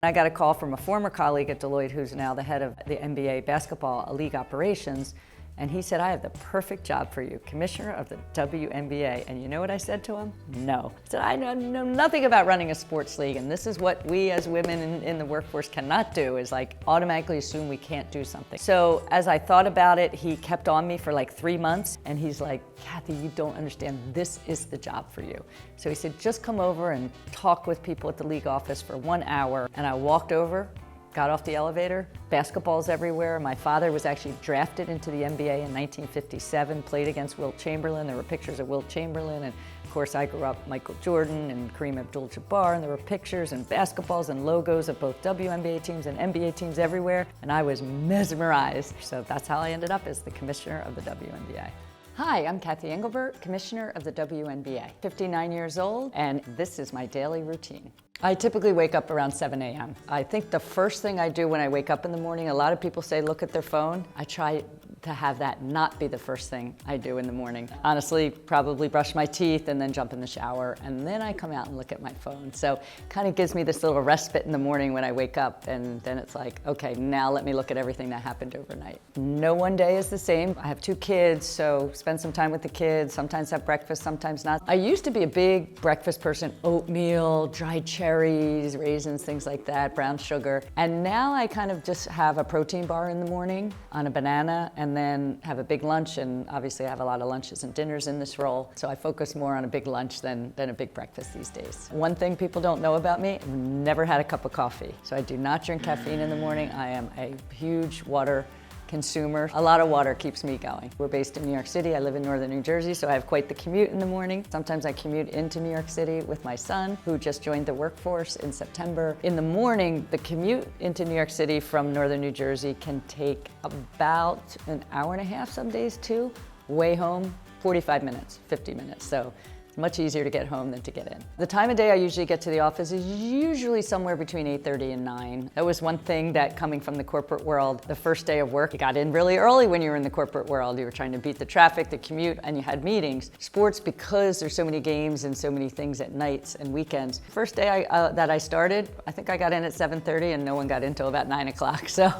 I got a call from a former colleague at Deloitte who's now the head of the NBA basketball league operations, and he said, I have the perfect job for you, commissioner of the WNBA. And you know what I said to him? No. I said, I know nothing about running a sports league, and this is what we as women in the workforce cannot do, is like automatically assume we can't do something. So as I thought about it, he kept on me for like 3 months, and he's like, Cathy, you don't understand, this is the job for you. So he said, just come over and talk with people at the league office for 1 hour. And I walked over, got off the elevator, basketballs everywhere. My father was actually drafted into the NBA in 1957, played against Wilt Chamberlain. There were pictures of Wilt Chamberlain, and of course I grew up Michael Jordan and Kareem Abdul-Jabbar, and there were pictures and basketballs and logos of both WNBA teams and NBA teams everywhere, and I was mesmerized. So that's how I ended up as the commissioner of the WNBA. Hi, I'm Cathy Engelbert, commissioner of the WNBA. 59 years old, and this is my daily routine. I typically wake up around 7 a.m. I think the first thing I do when I wake up in the morning, a lot of people say look at their phone. I try to have that not be the first thing I do in the morning. Honestly, probably brush my teeth and then jump in the shower, and then I come out and look at my phone. So it kind of gives me this little respite in the morning when I wake up, and then it's like, okay, now let me look at everything that happened overnight. No one day is the same. I have 2 kids, so spend some time with the kids, sometimes have breakfast, sometimes not. I used to be a big breakfast person, oatmeal, dried cherries, raisins, things like that, brown sugar. And now I kind of just have a protein bar in the morning on a banana, and then have a big lunch, and obviously I have a lot of lunches and dinners in this role, so I focus more on a big lunch than a big breakfast these days. One thing people don't know about me, I've never had a cup of coffee. So I do not drink caffeine in the morning. I am a huge water consumer. A lot of water keeps me going. We're based in New York City. I live in northern New Jersey, so I have quite the commute in the morning. Sometimes I commute into New York City with my son, who just joined the workforce in September. In the morning, the commute into New York City from northern New Jersey can take about an hour and a half, some days 2. Way home, 45 minutes, 50 minutes. So it's much easier to get home than to get in. The time of day I usually get to the office is usually somewhere between 8:30 and 9. That was one thing that, coming from the corporate world, the first day of work, you got in really early when you were in the corporate world. You were trying to beat the traffic, the commute, and you had meetings. Sports, because there's so many games and so many things at nights and weekends. First day that I started, I think I got in at 7:30 and no one got in till about 9 o'clock. So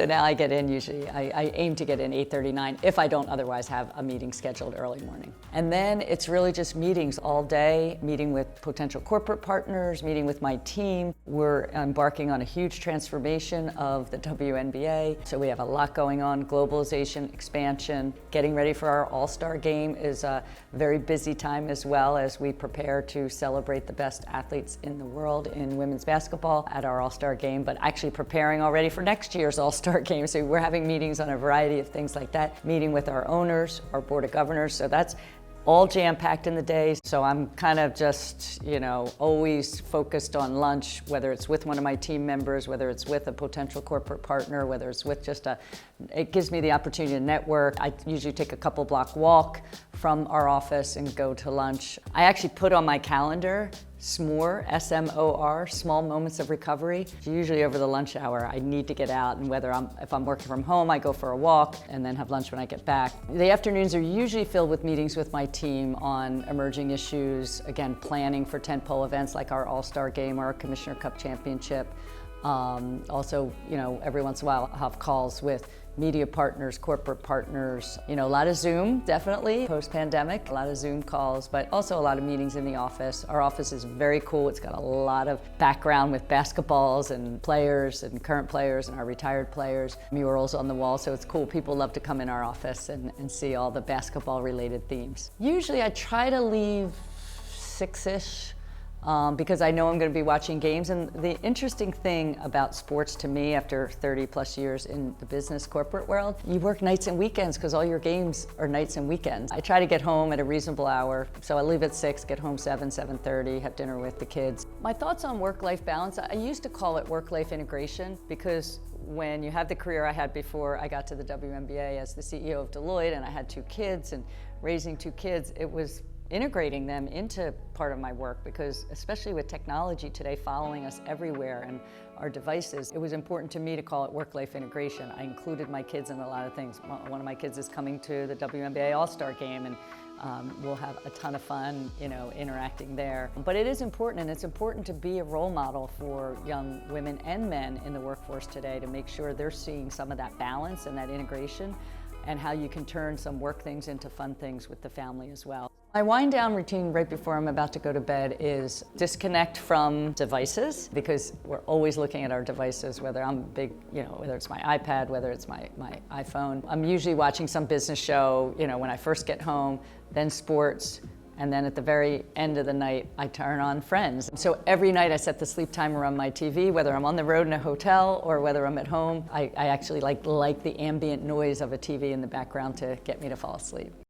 now I get in usually, I aim to get in 8:39 if I don't otherwise have a meeting scheduled early morning. And then it's really just meetings all day, meeting with potential corporate partners, meeting with my team. We're embarking on a huge transformation of the WNBA, so we have a lot going on: globalization, expansion. Getting ready for our All-Star game is a very busy time, as well as we prepare to celebrate the best athletes in the world in women's basketball at our All-Star game, but actually preparing already for next year's All-Star game. So we're having meetings on a variety of things like that, meeting with our owners, our board of governors, so that's all jam-packed in the day. So I'm kind of just, always focused on lunch, whether it's with one of my team members, whether it's with a potential corporate partner, whether it's with just it gives me the opportunity to network. I usually take a couple block walk from our office and go to lunch. I actually put on my calendar SMORE, S-M-O-R, small moments of recovery. Usually over the lunch hour, I need to get out, and if I'm working from home, I go for a walk and then have lunch when I get back. The afternoons are usually filled with meetings with my team on emerging issues, again, planning for tentpole events like our All-Star game or our Commissioner Cup Championship. Also, every once in a while I'll have calls with media partners, corporate partners, a lot of Zoom, definitely, post-pandemic, a lot of Zoom calls, but also a lot of meetings in the office. Our office is very cool. It's got a lot of background with basketballs and players and current players and our retired players, murals on the wall, so it's cool. People love to come in our office and see all the basketball-related themes. Usually I try to leave 6-ish, because I know I'm going to be watching games. And the interesting thing about sports to me, after 30 plus years in the business corporate world, you work nights and weekends because all your games are nights and weekends. I try to get home at a reasonable hour, so I leave at 6, get home 7:30, have dinner with the kids. My thoughts on work-life balance, I used to call it work-life integration, because when you have the career I had before I got to the WNBA as the CEO of Deloitte, and I had 2 kids, and raising 2 kids, it was integrating them into part of my work, because especially with technology today following us everywhere and our devices, it was important to me to call it work-life integration. I included my kids in a lot of things. One of my kids is coming to the WNBA All-Star game, and We'll have a ton of fun, interacting there. But it is important, and it's important to be a role model for young women and men in the workforce today to make sure they're seeing some of that balance and that integration, and how you can turn some work things into fun things with the family as well. My wind down routine right before I'm about to go to bed is disconnect from devices, because we're always looking at our devices, whether I'm big, whether it's my iPad, whether it's my iPhone. I'm usually watching some business show, when I first get home, then sports, and then at the very end of the night, I turn on Friends. So every night I set the sleep timer on my TV, whether I'm on the road in a hotel or whether I'm at home. I actually like the ambient noise of a TV in the background to get me to fall asleep.